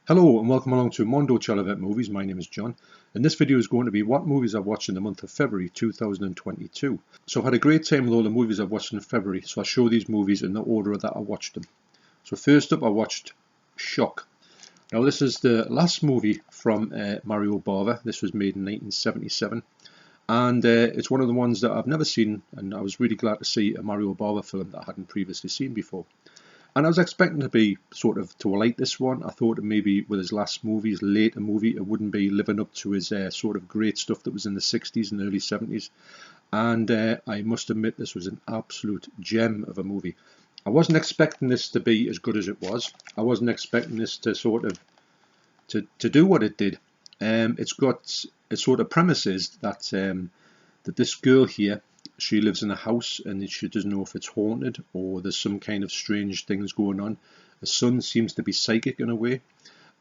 Hello and welcome along to Mondo Child Event Movies. My name is John, and this video is going to be what movies I've watched in the month of February 2022. So I've had a great time with all the movies I've watched in February, so I'll show these movies in the order that I watched them. So first up I watched Shock. Now this is the last movie from Mario Bava. This was made in 1977, and it's one of the ones that I've never seen, and I was really glad to see a Mario Bava film that I hadn't previously seen before. And I was expecting to be sort of to like this one. I thought that maybe with his last movie, his later movie, it wouldn't be living up to his sort of great stuff that was in the 60s and early 70s. And I must admit this was an absolute gem of a movie. I wasn't expecting this to be as good as it was. I wasn't expecting this to sort of to do what it did. It's got a sort of premise is that that this girl here, she lives in a house and she doesn't know if it's haunted or there's some kind of strange things going on. The son seems to be psychic in a way,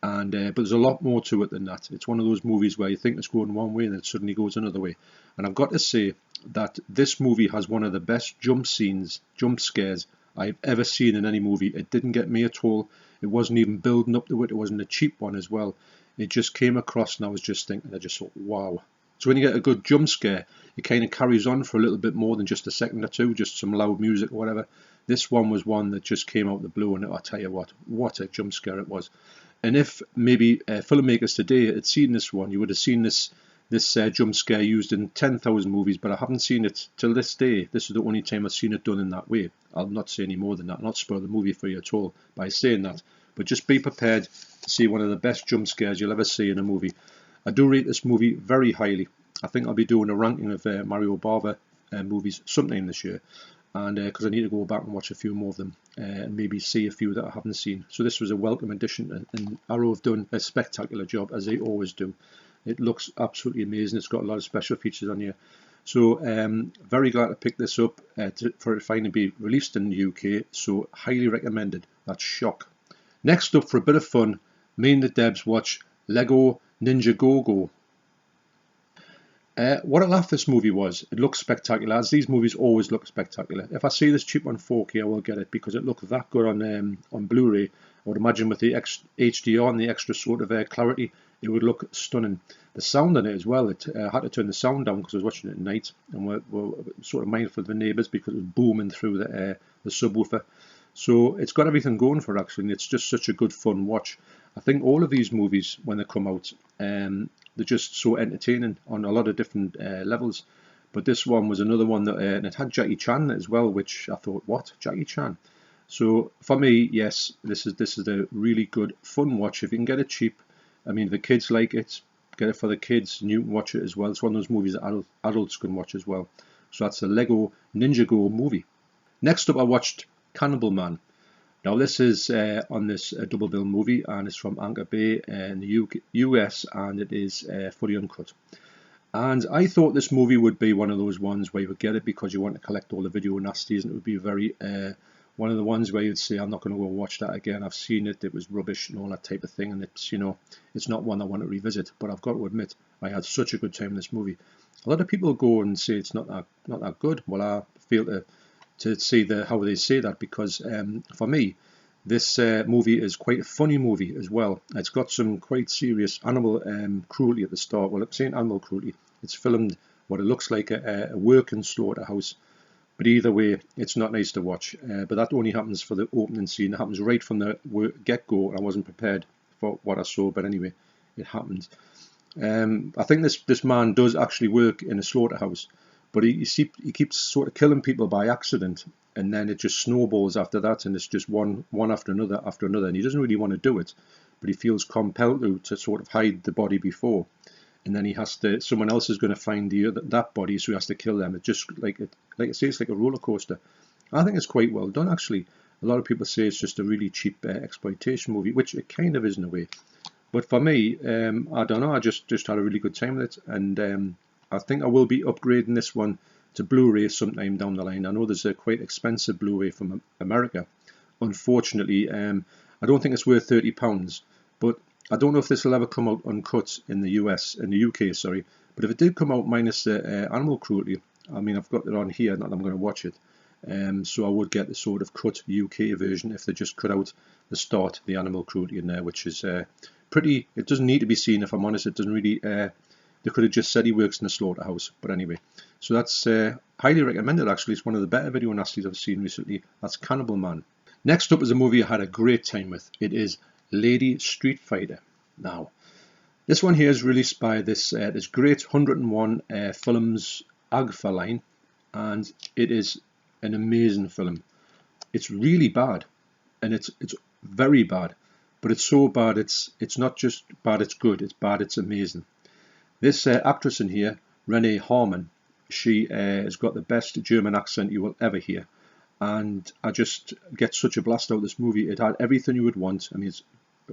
and but there's a lot more to it than that. It's one of those movies where you think it's going one way and it suddenly goes another way. And I've got to say that this movie has one of the best jump scares I've ever seen in any movie. It didn't get me at all. It wasn't even building up to it. It wasn't a cheap one as well. It just came across and I was just thinking, I just thought, wow. So when you get a good jump scare, it kind of carries on for a little bit more than just a second or two, just some loud music or whatever. This one was one that just came out of the blue, and I'll tell you what a jump scare it was. And if maybe filmmakers today had seen this one, you would have seen this jump scare used in 10,000 movies, but I haven't seen it till this day. This is the only time I've seen it done in that way. I'll not say any more than that. I'll not spoil the movie for you at all by saying that. But just be prepared to see one of the best jump scares you'll ever see in a movie. I do rate this movie very highly. I think I'll be doing a ranking of Mario Bava movies sometime this year, and because I need to go back and watch a few more of them and maybe see a few that I haven't seen. So this was a welcome addition, and Arrow have done a spectacular job, as they always do. It looks absolutely amazing. It's got a lot of special features on here. So very glad to pick this up for it finally be released in the UK. So highly recommended. That's Shock. Next up, for a bit of fun, me and the Debs watch Lego Ninjago. What a laugh this movie was. It looks spectacular, as these movies always look spectacular. If I see this cheap on 4K, I will get it because it looks that good on Blu-ray. I would imagine with the HDR and the extra sort of clarity, it would look stunning. The sound on it as well, I had to turn the sound down because I was watching it at night, and we're sort of mindful of the neighbours because it was booming through the subwoofer. So it's got everything going for it actually, and it's just such a good fun watch. I think all of these movies, when they come out, they're just so entertaining on a lot of different levels. But this one was another one that and it had Jackie Chan as well, which I thought, what, Jackie Chan? So for me, yes, this is a really good fun watch. If you can get it cheap, I mean, if the kids like it, get it for the kids, and you can watch it as well. It's one of those movies that adults can watch as well. So that's the Lego Ninjago movie. Next up, I watched Cannibal Man. Now this is on this double bill movie, and it's from Anchor Bay in the US, and it is fully uncut. And I thought this movie would be one of those ones where you would get it because you want to collect all the video nasties, and it would be very one of the ones where you'd say, I'm not going to go watch that again. I've seen it, it was rubbish and all that type of thing, and it's, you know, it's not one I want to revisit. But I've got to admit, I had such a good time in this movie. A lot of people go and say it's not that good. Well, I feel to see how they say that, because for me, this movie is quite a funny movie as well. It's got some quite serious animal cruelty at the start. Well, I'm saying animal cruelty. It's filmed what it looks like a working slaughterhouse, but either way, it's not nice to watch. But that only happens for the opening scene. It happens right from the get-go, and I wasn't prepared for what I saw, but anyway, it happened. I think this man does actually work in a slaughterhouse, but he keeps sort of killing people by accident, and then it just snowballs after that, and it's just one after another, and he doesn't really want to do it, but he feels compelled to sort of hide the body before, and then he has to, someone else is going to find that body, so he has to kill them. It's just like I say, it's like a roller coaster. I think it's quite well done actually. A lot of people say it's just a really cheap exploitation movie, which it kind of is in a way. But for me, I don't know, I just had a really good time with it, and I think I will be upgrading this one to Blu-ray sometime down the line. I know there's a quite expensive Blu-ray from America. Unfortunately, I don't think it's worth £30, but I don't know if this will ever come out uncut in the UK, sorry. But if it did come out minus the animal cruelty, I mean, I've got it on here, not that I'm going to watch it. So I would get the sort of cut UK version if they just cut out the start, the animal cruelty in there, which is pretty. It doesn't need to be seen, if I'm honest. It doesn't really. They could have just said he works in a slaughterhouse, but anyway. So that's highly recommended. Actually, it's one of the better video nasties I've seen recently. That's Cannibal Man. Next up is a movie I had a great time with. It is Lady Street Fighter. Now, this one here is released by this great 101 Films AGFA line, and it is an amazing film. It's really bad, and it's very bad, but it's so bad it's not just bad, it's good. It's bad, it's amazing. This actress in here, Renee Harmon, she has got the best German accent you will ever hear, and I just get such a blast out of this movie. It had everything you would want. I mean, it's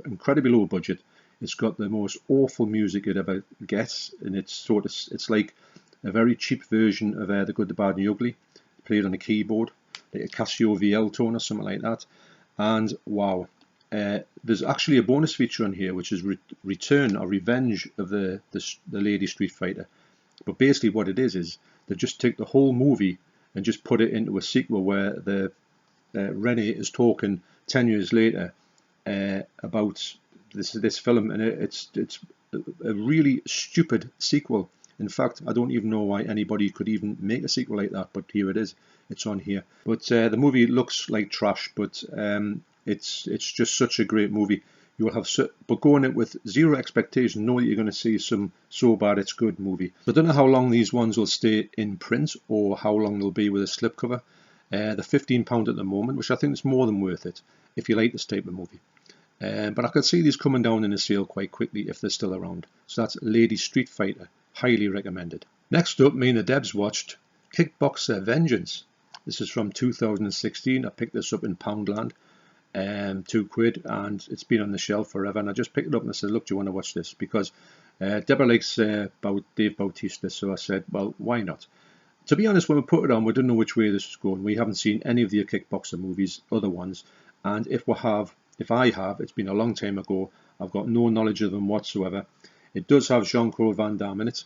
incredibly low budget. It's got the most awful music you'd ever get, and it's like a very cheap version of The Good, the Bad, and the Ugly, played on a keyboard, like a Casio VL tone or something like that. And wow, there's actually a bonus feature on here, which is return or revenge of the Lady Street Fighter. But basically what it is they just take the whole movie and just put it into a sequel where the Renee is talking 10 years later about this film, and it's a really stupid sequel. In fact, I don't even know why anybody could even make a sequel like that, but here it is. It's on here. But the movie looks like trash, but it's just such a great movie. You will have, but go in it with zero expectation, know that you're going to see some so bad it's good movie. I don't know how long these ones will stay in print or how long they'll be with a slipcover. They're £15 at the moment, which I think is more than worth it if you like this type of movie. But I could see these coming down in a sale quite quickly if they're still around. So that's Lady Street Fighter, highly recommended. Next up, me and the Debs watched Kickboxer Vengeance. This is from 2016. I picked this up in Poundland. £2, and it's been on the shelf forever, and I just picked it up and I said, look, do you want to watch this? Because Deborah likes Dave Bautista, so I said, well, why not? To be honest, when we put it on, we didn't know which way this was going. We haven't seen any of the Kickboxer movies, other ones, and if I have, it's been a long time ago. I've got no knowledge of them whatsoever. It does have Jean-Claude Van Damme in it,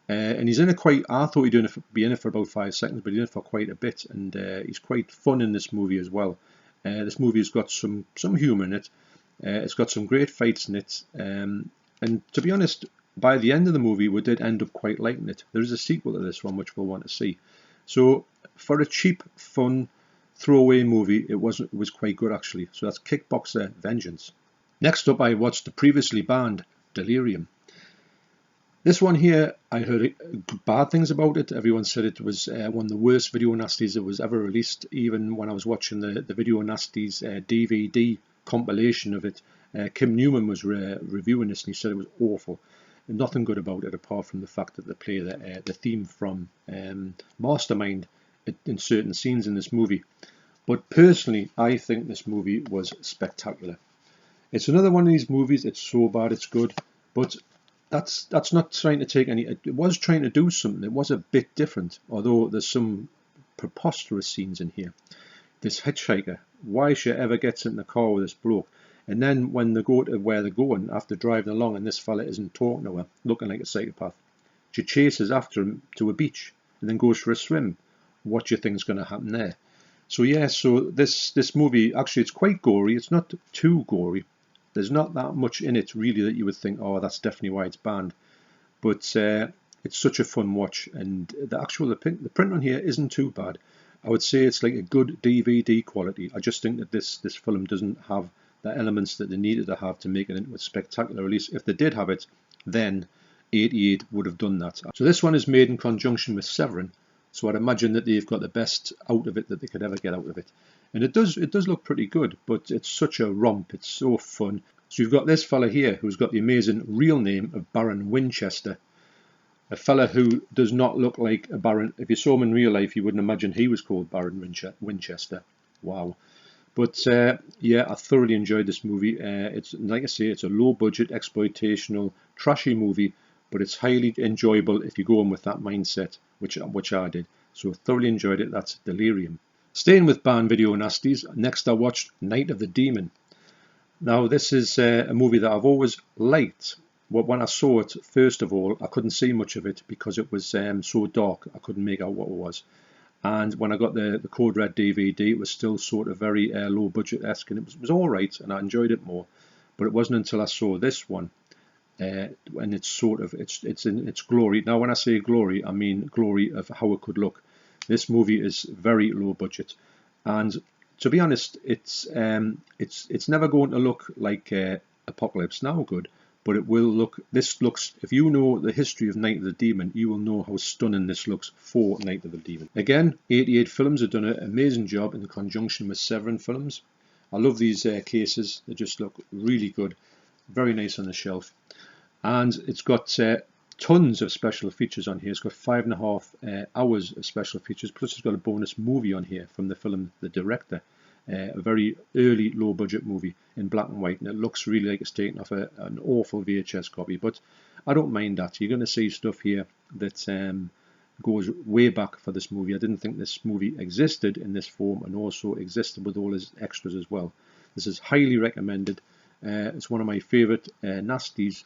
and he's in it quite. I thought he'd be in it for about 5 seconds, but he's in it for quite a bit, and he's quite fun in this movie as well. This movie has got some humour in it. It's got some great fights in it, and to be honest, by the end of the movie, we did end up quite liking it. There is a sequel to this one which we'll want to see. So for a cheap, fun, throwaway movie, it was quite good actually. So that's Kickboxer Vengeance. Next up, I watched the previously banned Delirium. This one here, I heard bad things about it. Everyone said it was one of the worst video nasties that was ever released. Even when I was watching the video nasties DVD compilation of it, Kim Newman was reviewing this, and he said it was awful. Nothing good about it apart from the fact that they play the theme from Mastermind in certain scenes in this movie. But personally, I think this movie was spectacular. It's another one of these movies. It's so bad it's good, but that's not trying to take any. It was trying to do something. It was a bit different, although there's some preposterous scenes in here. This hitchhiker, why she ever gets in the car with this bloke, and then when they go to where they're going after driving along, and this fella isn't talking to her, looking like a psychopath, she chases after him to a beach and then goes for a swim. What do you think's going to happen there? So yeah, so this movie actually it's quite gory. It's not too gory. There's not that much in it really that you would think, oh, that's definitely why it's banned. But it's such a fun watch, and the print on here isn't too bad. I would say it's like a good DVD quality. I just think that this film doesn't have the elements that they needed to have to make it into a spectacular release. If they did have it, then 88 would have done that. So this one is made in conjunction with Severin, so I'd imagine that they've got the best out of it that they could ever get out of it. And it does look pretty good, but it's such a romp. It's so fun. So you've got this fella here who's got the amazing real name of Baron Winchester. A fella who does not look like a Baron. If you saw him in real life, you wouldn't imagine he was called Baron Winchester. Wow. But yeah, I thoroughly enjoyed this movie. It's like I say, it's a low-budget, exploitational, trashy movie, but it's highly enjoyable if you go in with that mindset, which I did. So I thoroughly enjoyed it. That's Delirium. Staying with banned video nasties, next I watched Night of the Demon. Now this is a movie that I've always liked. When I saw it, first of all, I couldn't see much of it because it was so dark. I couldn't make out what it was. And when I got the Code Red DVD, it was still sort of very low budget-esque, and it was all right, and I enjoyed it more. but it wasn't until I saw this one, and it's sort of it's in its glory. Now, when I say glory, I mean glory of how it could look. This movie is very low budget, and to be honest, it's never going to look like Apocalypse Now good, but it will look. This looks. If you know the history of Night of the Demon, you will know how stunning this looks for Night of the Demon. Again, 88 Films have done an amazing job in conjunction with Severin Films. I love these cases. They just look really good, very nice on the shelf, and it's got tons of special features on here. It's got 5.5 hours of special features, plus it's got a bonus movie on here from the film, the director. A very early low budget movie in black and white, and it looks really like it's taken off an awful VHS copy, but I don't mind that. You're going to see stuff here that goes way back for this movie. I didn't think this movie existed in this form, and also existed with all his extras as well. This is highly recommended. It's one of my favourite nasties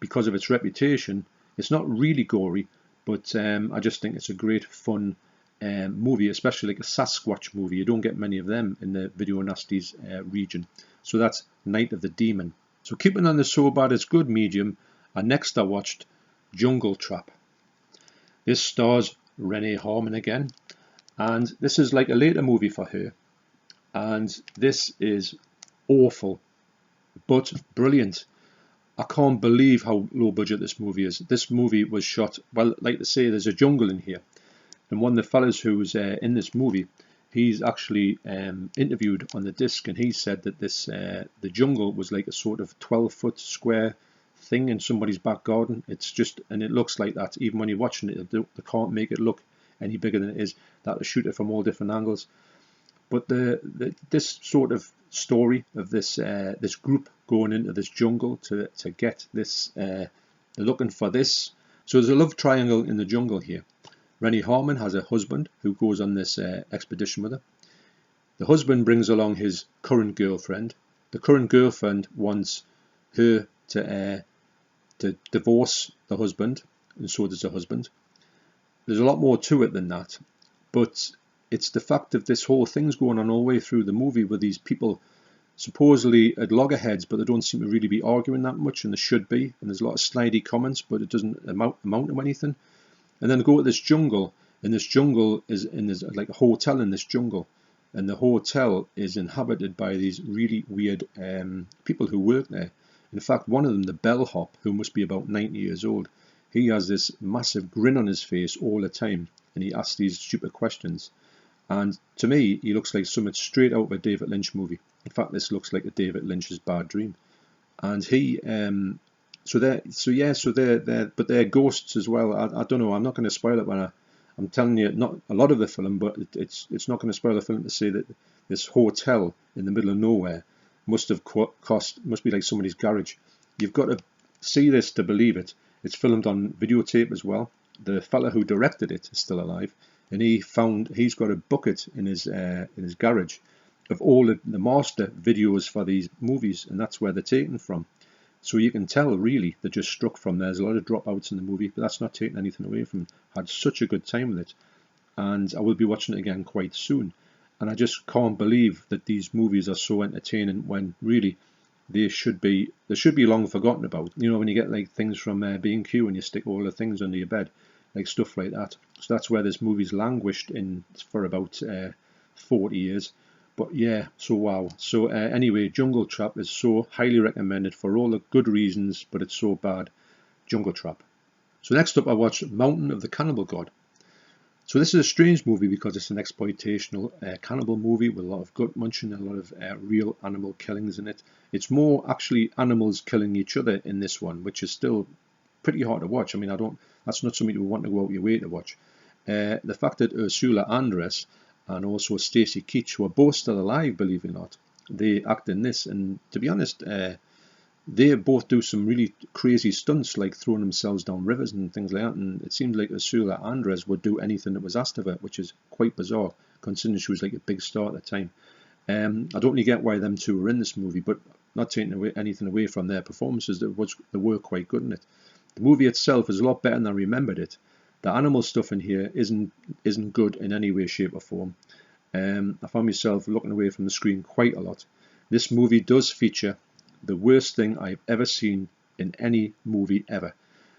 because of its reputation. It's not really gory, but I just think it's a great fun movie, especially like a Sasquatch movie. You don't get many of them in the video nasties region. So that's Night of the Demon. So keeping on the so bad it's good medium, and next I watched Jungle Trap. This stars Renee Harmon again, and this is like a later movie for her, and this is awful but brilliant. I can't believe how low budget this movie is. This movie was shot, well, like they say, there's a jungle in here. And one of the fellas who was in this movie, he's actually interviewed on the disc, and he said that this the jungle was like a sort of 12-foot square thing in somebody's back garden. It's just, and it looks like that. Even when you're watching it, they can't make it look any bigger than it is. That to shoot it from all different angles. But this sort of story of this this group going into this jungle to get this, they're looking for this. So there's a love triangle in the jungle here. Rennie Harmon has a husband who goes on this expedition with her. The husband brings along his current girlfriend. The current girlfriend wants her to divorce the husband, and so does the husband. There's a lot more to it than that, but it's the fact of this whole thing's going on all the way through the movie with these people supposedly at loggerheads, but they don't seem to really be arguing that much, and they should be. And there's a lot of snidey comments, but it doesn't amount to anything. And then go to this jungle, and this jungle is there's like a hotel in this jungle, and the hotel is inhabited by these really weird people who work there. In fact, one of them, the bellhop, who must be about 90 years old, he has this massive grin on his face all the time, and he asks these stupid questions. And to me, he looks like something straight out of a David Lynch movie. In fact, this looks like a David Lynch's Bad Dream. And he, but they're ghosts as well. I don't know. I'm not going to spoil it when I'm telling you not a lot of the film, but it's not going to spoil the film to say that this hotel in the middle of nowhere must be like somebody's garage. You've got to see this to believe it. It's filmed on videotape as well. The fella who directed it is still alive, and he's got a bucket in his garage of all the master videos for these movies, and that's where they're taken from. So you can tell really they're just struck from there. There's a lot of dropouts in the movie, but that's not taking anything away from it. I had such a good time with it, and I will be watching it again quite soon. And I just can't believe that these movies are so entertaining when really they should be long forgotten about. You know, when you get like things from B&Q and you stick all the things under your bed, like stuff like that. So that's where this movie's languished in for about 40 years. But yeah, so wow. So anyway, Jungle Trap is so highly recommended for all the good reasons, but it's so bad. Jungle Trap. So next up I watched Mountain of the Cannibal God. So this is a strange movie because it's an exploitational cannibal movie with a lot of gut munching and a lot of real animal killings in it. It's more actually animals killing each other in this one, which is still pretty hard to watch. I mean, that's not something you want to go out your way to watch. The fact that Ursula Andress and also Stacy Keach, who are both still alive, believe it or not, they act in this, and to be honest, they both do some really crazy stunts, like throwing themselves down rivers and things like that, and it seems like Ursula Andress would do anything that was asked of her, which is quite bizarre, considering she was like a big star at the time. I don't really get why them two were in this movie, but not taking anything away from their performances, they were quite good in it. The movie itself is a lot better than I remembered it. The animal stuff in here isn't good in any way, shape or form. I found myself looking away from the screen quite a lot. This movie does feature the worst thing I've ever seen in any movie ever.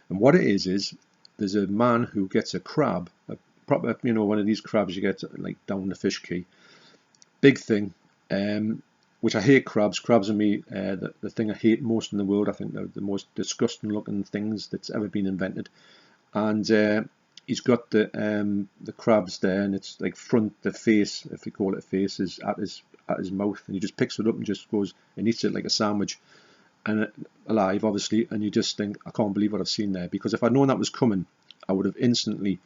And what it is there's a man who gets a crab, a proper, one of these crabs you get like down the fish quay. Big thing, which I hate crabs. Crabs are me, the thing I hate most in the world. I think they're the most disgusting looking things that's ever been invented. And he's got the crabs there, and it's like the face, if you call it a face, is at his mouth, and he just picks it up and just goes and eats it like a sandwich, and alive, obviously. And you just think, I can't believe what I've seen there, because if I'd known that was coming, I would have instantly,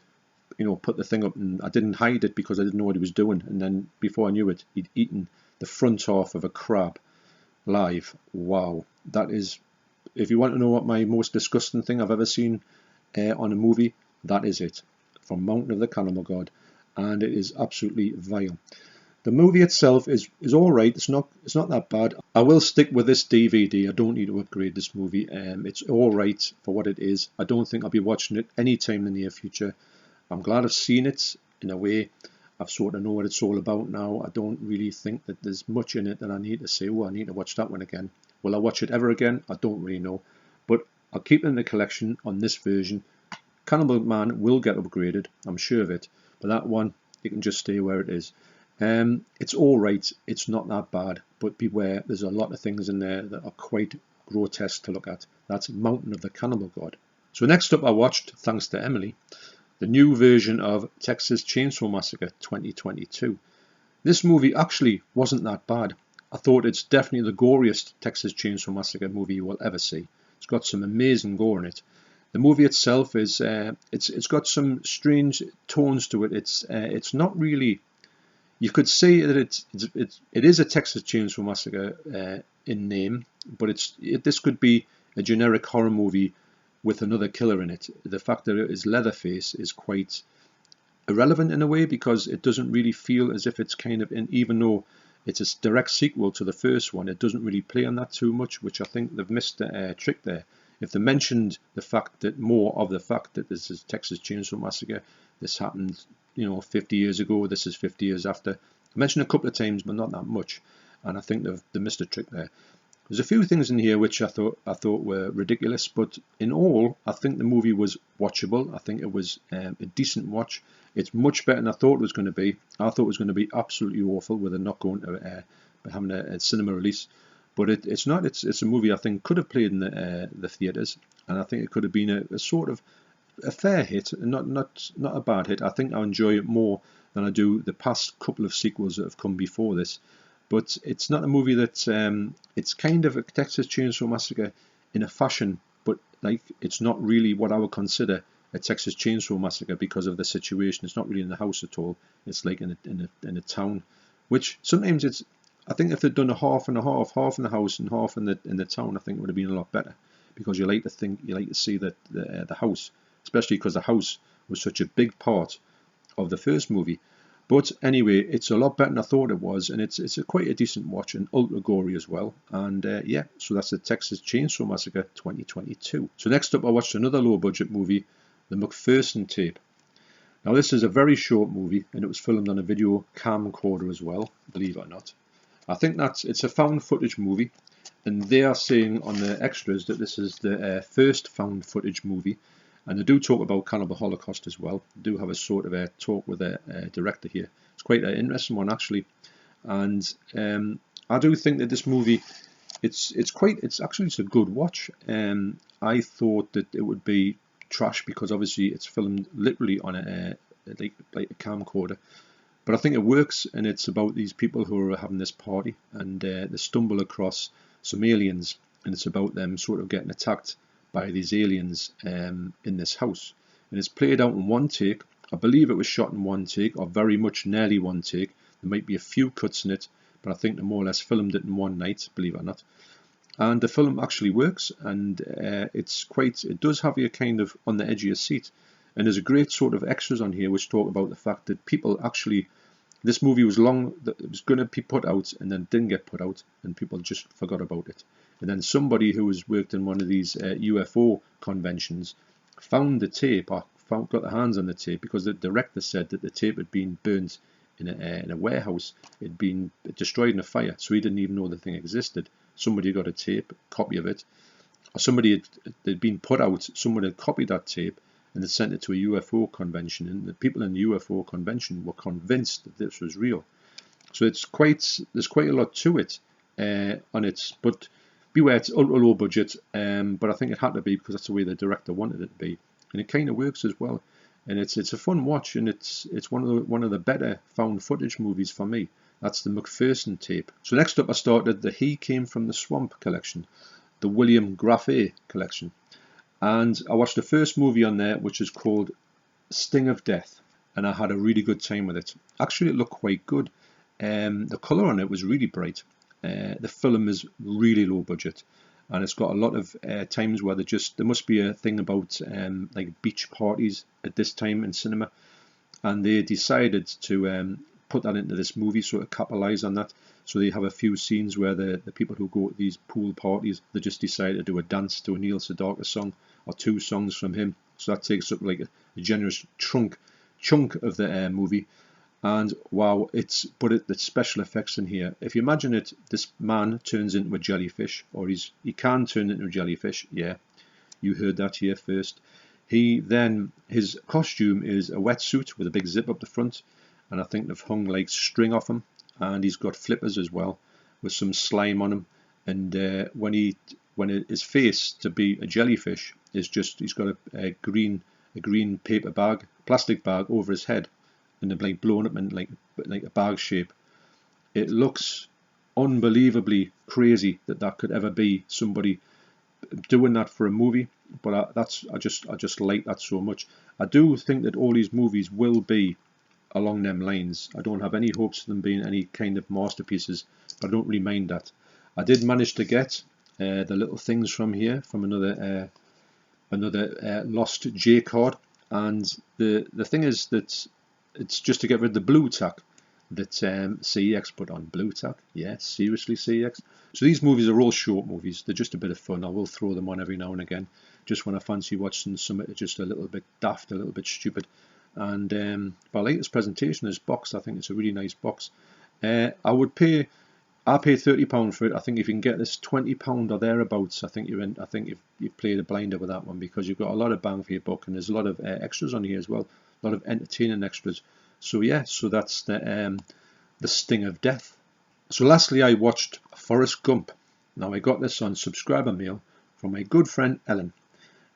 put the thing up, and I didn't hide it because I didn't know what he was doing. And then before I knew it, he'd eaten the front half of a crab live. Wow, that is, if you want to know what my most disgusting thing I've ever seen on a movie, that is it, from Mountain of the Cannibal God, and it is absolutely vile. The movie itself is all right. It's not that bad. I will stick with this DVD. I don't need to upgrade this movie. It's all right for what it is. I don't think I'll be watching it anytime in the near future. I'm glad I've seen it in a way. I've sort of know what it's all about now. I don't really think that there's much in it that I need to say, oh, I need to watch that one again. Will I watch it ever again? I don't really know. But I'll keep it in the collection on this version. Cannibal Man will get upgraded, I'm sure of it. But that one, you can just stay where it is. It's all right. It's not that bad. But beware, there's a lot of things in there that are quite grotesque to look at. That's Mountain of the Cannibal God. So next up I watched, thanks to Emily, the new version of Texas Chainsaw Massacre 2022. This movie actually wasn't that bad. I thought it's definitely the goriest Texas Chainsaw Massacre movie you will ever see. It's got some amazing gore in it. The movie itself is it's got some strange tones to it. It's not really. You could say that it is a Texas Chainsaw Massacre in name, but this could be a generic horror movie with another killer in it. The fact that it is Leatherface is quite irrelevant in a way, because it doesn't really feel as if it's kind of even though it's a direct sequel to the first one, it doesn't really play on that too much, which I think they've missed the trick there. If they mentioned the fact that this is Texas Chainsaw Massacre, this happened 50 years ago, this is 50 years after. I mentioned a couple of times, but not that much, and I think they missed a trick there. There's a few things in here which I thought were ridiculous, but in all, I think the movie was watchable. I think it was a decent watch. It's much better than I thought it was going to be. I thought it was going to be absolutely awful with it not going to having a cinema release. But it's not. It's a movie I think could have played in the theatres, and I think it could have been a sort of a fair hit, not a bad hit. I think I enjoy it more than I do the past couple of sequels that have come before this. But it's not a movie that's it's kind of a Texas Chainsaw Massacre in a fashion, but like it's not really what I would consider a Texas Chainsaw Massacre because of the situation. It's not really in the house at all. It's like in a town, which sometimes it's. I think if they'd done a half and a half in the house and half in the town, I think it would have been a lot better, because you like to see that the house, especially because the house was such a big part of the first movie. But anyway, it's a lot better than I thought it was, and it's quite a decent watch and ultra gory as well. And yeah, so that's the Texas Chainsaw Massacre 2022. So next up, I watched another low budget movie, the McPherson Tape. Now this is a very short movie, and it was filmed on a video camcorder as well, believe it or not. I think it's a found footage movie, and they are saying on the extras that this is the first found footage movie, and they do talk about Cannibal Holocaust as well. They do have a sort of a talk with a director here. It's quite an interesting one actually, and I do think that this movie, it's a good watch. I thought that it would be trash because obviously it's filmed literally on like a camcorder. But I think it works, and it's about these people who are having this party, and they stumble across some aliens, and it's about them sort of getting attacked by these aliens in this house. And it's played out in one take. I believe it was shot in one take, or very much nearly one take. There might be a few cuts in it, but I think they more or less filmed it in one night, believe it or not. And the film actually works, and it does have you kind of on the edge of your seat. And there's a great sort of extras on here which talk about the fact that people actually, this movie was long, it was going to be put out and then didn't get put out, and people just forgot about it. And then somebody who has worked in one of these UFO conventions found the tape, or got their hands on the tape, because the director said that the tape had been burnt in a warehouse. It had been destroyed in a fire, so he didn't even know the thing existed. somebody got a tape, copy of it, or somebody had been put out, someone had copied that tape and had sent it to a UFO convention, and the people in the UFO convention were convinced that this was real. So there's quite a lot to it on it, but beware, it's ultra low budget, but I think it had to be because that's the way the director wanted it to be, and it kind of works as well. And it's a fun watch, and it's one of the better found footage movies for me. That's the McPherson Tape. So next up I started the He Came from the Swamp collection, the William Graffé collection, and I watched the first movie on there, which is called Sting of Death, and I had a really good time with it. Actually, it looked quite good. The colour on it was really bright. The film is really low budget, and it's got a lot of times where there must be a thing about like beach parties at this time in cinema, and they decided to put that into this movie, so to capitalise on that. So they have a few scenes where the people who go to these pool parties, they just decide to do a dance to a Neil Sedaka song or 2 songs from him. So that takes up like a generous chunk of the movie. And wow, the special effects in here. If you imagine it, this man turns into a jellyfish, or he can turn into a jellyfish. Yeah, you heard that here first. His costume is a wetsuit with a big zip up the front, and I think they've hung like string off him, and he's got flippers as well with some slime on him. And when his face to be a jellyfish is just, he's got a green paper bag, plastic bag over his head, and they're like blown up in like a bag shape. It looks unbelievably crazy that could ever be somebody doing that for a movie, but I just like that so much. I do think that all these movies will be along them lines. I don't have any hopes of them being any kind of masterpieces, but I don't really mind that. I did manage to get the little things from here from another lost J card, and the thing is that it's just to get rid of the blue tack that CEX put on. Blue tack, yeah, seriously, CEX. So these movies are all short movies. They're just a bit of fun. I will throw them on every now and again, just when I fancy watching something just a little bit daft, a little bit stupid. And but I like this presentation, this box. I think it's a really nice box. I paid £30 for it. I think if you can get this £20 or thereabouts, I think you've played a blinder with that one, because you've got a lot of bang for your buck, and there's a lot of extras on here as well. A lot of entertaining extras. So yeah, so that's the Sting of Death. So lastly, I watched Forrest Gump. Now I got this on subscriber mail from my good friend Ellen.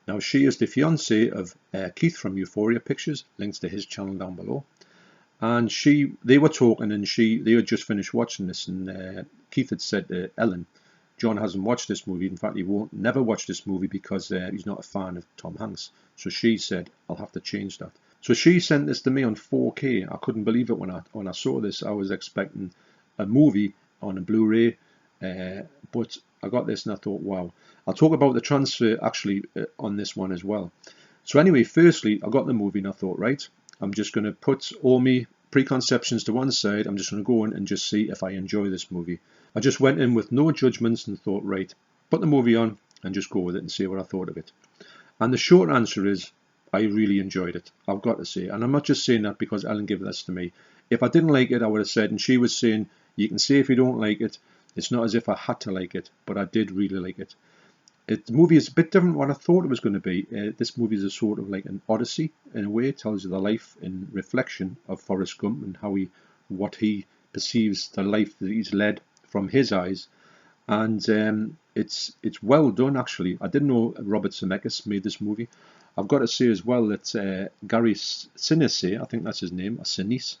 Now she is the fiance of Keith from Euphoria Pictures. Links to his channel down below. And they were talking, and they had just finished watching this, and Keith had said to Ellen, John hasn't watched this movie. In fact, he won't never watch this movie because he's not a fan of Tom Hanks. So she said, I'll have to change that. So she sent this to me on 4K. I couldn't believe it when I saw this. I was expecting a movie on a Blu-ray, but I got this and I thought, wow. I'll talk about the transfer actually on this one as well. So anyway, firstly, I got the movie and I thought, right, I'm just going to put all my preconceptions to one side. I'm just going to go in and just see if I enjoy this movie. I just went in with no judgments and thought, right, put the movie on and just go with it and see what I thought of it. And the short answer is, I really enjoyed it, I've got to say. And I'm not just saying that because Ellen gave this to me. If I didn't like it, I would have said, and she was saying, you can say if you don't like it. It's not as if I had to like it, but I did really like it. The movie is a bit different than what I thought it was going to be. This movie is a sort of like an odyssey in a way. It tells you the life and reflection of Forrest Gump and what he perceives the life that he's led from his eyes. And it's well done actually. I didn't know Robert Zemeckis made this movie. I've got to say as well that Gary Sinise, I think that's his name, or Sinise,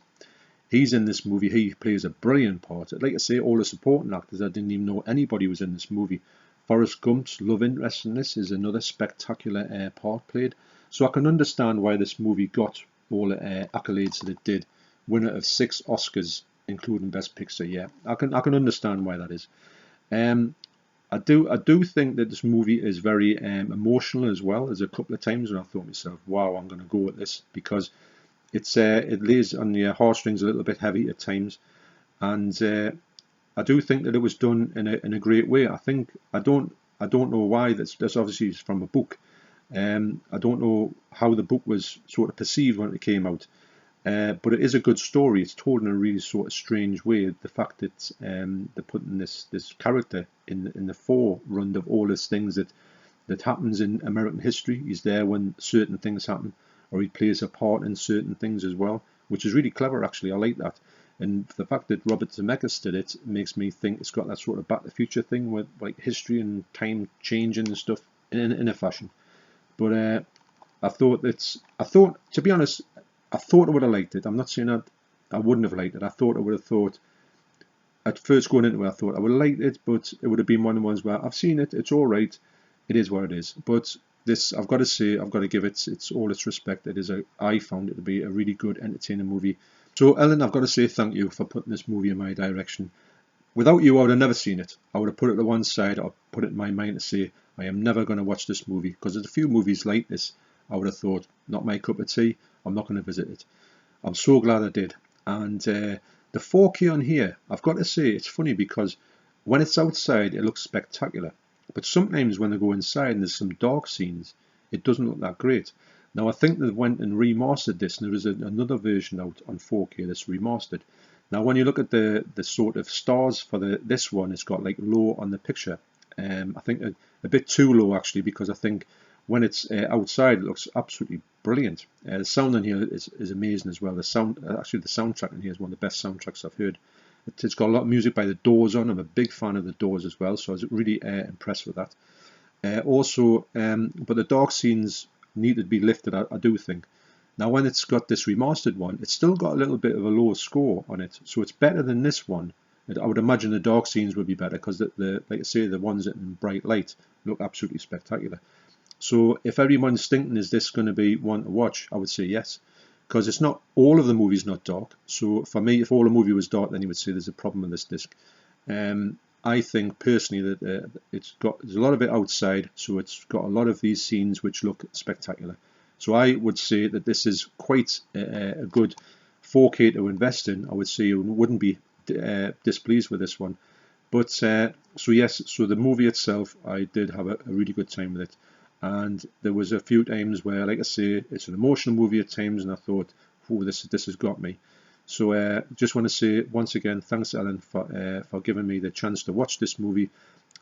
he's in this movie. He plays a brilliant part. I'd like to say all the supporting actors, I didn't even know anybody was in this movie. Forrest Gump's love interest in this is another spectacular part played. So I can understand why this movie got all the accolades that it did. Winner of 6 Oscars, including Best Picture. Yeah, I can understand why that is. I do think that this movie is very emotional as well. There's a couple of times when I thought to myself, wow, I'm going to go with this, because it lays on your heartstrings a little bit heavy at times. And I do think that it was done in a great way. I don't know why. That's obviously from a book. I don't know how the book was sort of perceived when it came out. But it is a good story. It's told in a really sort of strange way. The fact that they're putting this character in the forefront of all these things that happens in American history. He's there when certain things happen, or he plays a part in certain things as well, which is really clever actually. I like that. And the fact that Robert Zemeckis did it makes me think it's got that sort of Back to the Future thing with like history and time changing and stuff in a fashion. But I thought, to be honest, I thought I would have liked it. I'm not saying that I wouldn't have liked it. I thought I would have thought, at first going into it, I thought I would have liked it, but it would have been one of the ones where I've seen it, it's all right, it is what it is. But this, I've got to say, I've got to give it all its respect. I found it to be a really good, entertaining movie. So Ellen, I've got to say thank you for putting this movie in my direction. Without you, I would have never seen it. I would have put it to one side, or put it in my mind to say, I am never going to watch this movie, because there's a few movies like this I would have thought, not my cup of tea, I'm not going to visit it. I'm so glad I did. And the 4K on here, I've got to say, it's funny because when it's outside, it looks spectacular. But sometimes when they go inside and there's some dark scenes, it doesn't look that great. Now, I think they went and remastered this, and there is another version out on 4K that's remastered. Now, when you look at the sort of stars for this one, it's got like low on the picture. I think a bit too low, actually, because I think when it's outside, it looks absolutely brilliant. The sound in here is amazing as well. The soundtrack in here is one of the best soundtracks I've heard. It's got a lot of music by the Doors on. I'm a big fan of the Doors as well, so I was really impressed with that. But the dark scenes need to be lifted, I do think. Now, when it's got this remastered one, it's still got a little bit of a lower score on it, so it's better than this one. I would imagine the dark scenes would be better because, like I say, the ones in bright light look absolutely spectacular. So if everyone's thinking, is this going to be one to watch, I would say yes, because it's not, all of the movie's not dark. So for me, if all the movie was dark, then you would say there's a problem with this disc. I think personally that there's a lot of it outside, so it's got a lot of these scenes which look spectacular. So I would say that this is quite a good 4K to invest in. I would say you wouldn't be displeased with this one. But so yes, so the movie itself, I did have a really good time with it. And there was a few times where, like I say, it's an emotional movie at times, and I thought, oh, this has got me. So just want to say once again, thanks Ellen for giving me the chance to watch this movie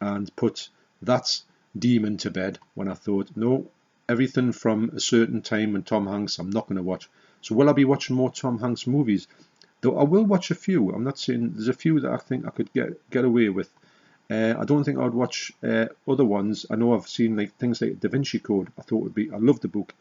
and put that demon to bed when I thought, no, everything from a certain time when Tom Hanks I'm not going to watch. So will I be watching more Tom Hanks movies? Though I will watch a few. I'm not saying, there's a few that I think I could get away with. I don't think I'd watch other ones. I know I've seen like things like Da Vinci Code. I loved the book.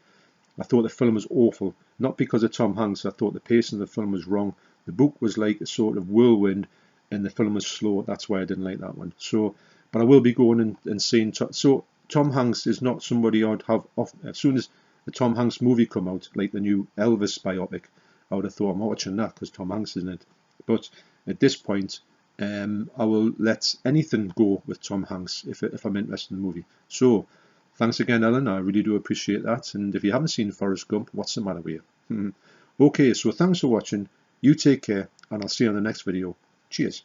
I thought the film was awful, not because of Tom Hanks. I thought the pacing of the film was wrong. The book was like a sort of whirlwind, and the film was slow. That's why I didn't like that one. So, but I will be going and seeing. So Tom Hanks is not somebody I'd have off as soon as the Tom Hanks movie come out, like the new Elvis biopic. I would have thought I'm watching that because Tom Hanks is in it. But at this point, I will let anything go with Tom Hanks if I'm interested in the movie. So, thanks again, Ellen. I really do appreciate that. And if you haven't seen Forrest Gump, what's the matter with you? Okay, so thanks for watching. You take care, and I'll see you on the next video. Cheers.